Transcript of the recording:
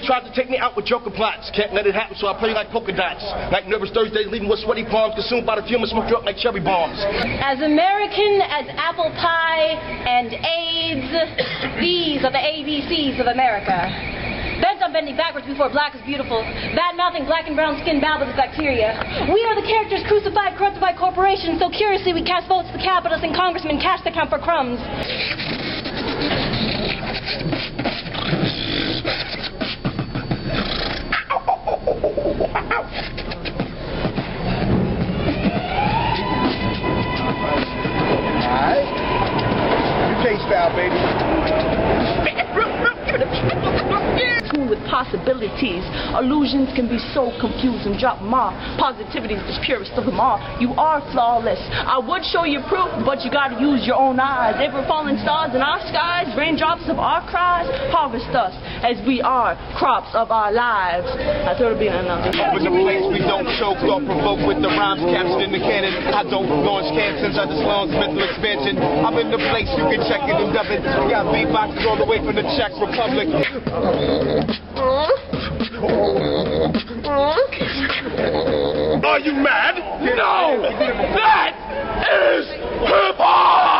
tries to take me out with joker plots. Can't let it happen, so I play like polka dots. Like nervous Thursdays, leaving with sweaty palms, consumed by the fume and smoked up like cherry bombs. As American as apple pie and AIDS, these are the ABCs of America. Bent on bending backwards before black is beautiful. Bad-mouthing black and brown skin babbled with bacteria. We are the characters crucified, corrupted by corporations. So curiously we cast votes to the capitalists and congressmen cash the count for crumbs. Alright. UK style, baby. With possibilities, illusions can be so confusing. Drop ma, positivity is the purest of them all. You are flawless. I would show you proof, but you gotta use your own eyes. If we're falling stars in our skies, raindrops of our cries, harvest us as we are crops of our lives. I thought it'd be another. Up in the place we don't choke or provoke with the rhymes captured in the canon. I don't launch cantons, I just launch mental expansion. I'm in the place you can check it and dub it. Got beatboxes all the way from the Czech Republic. Are you mad? No! That is hip-hop!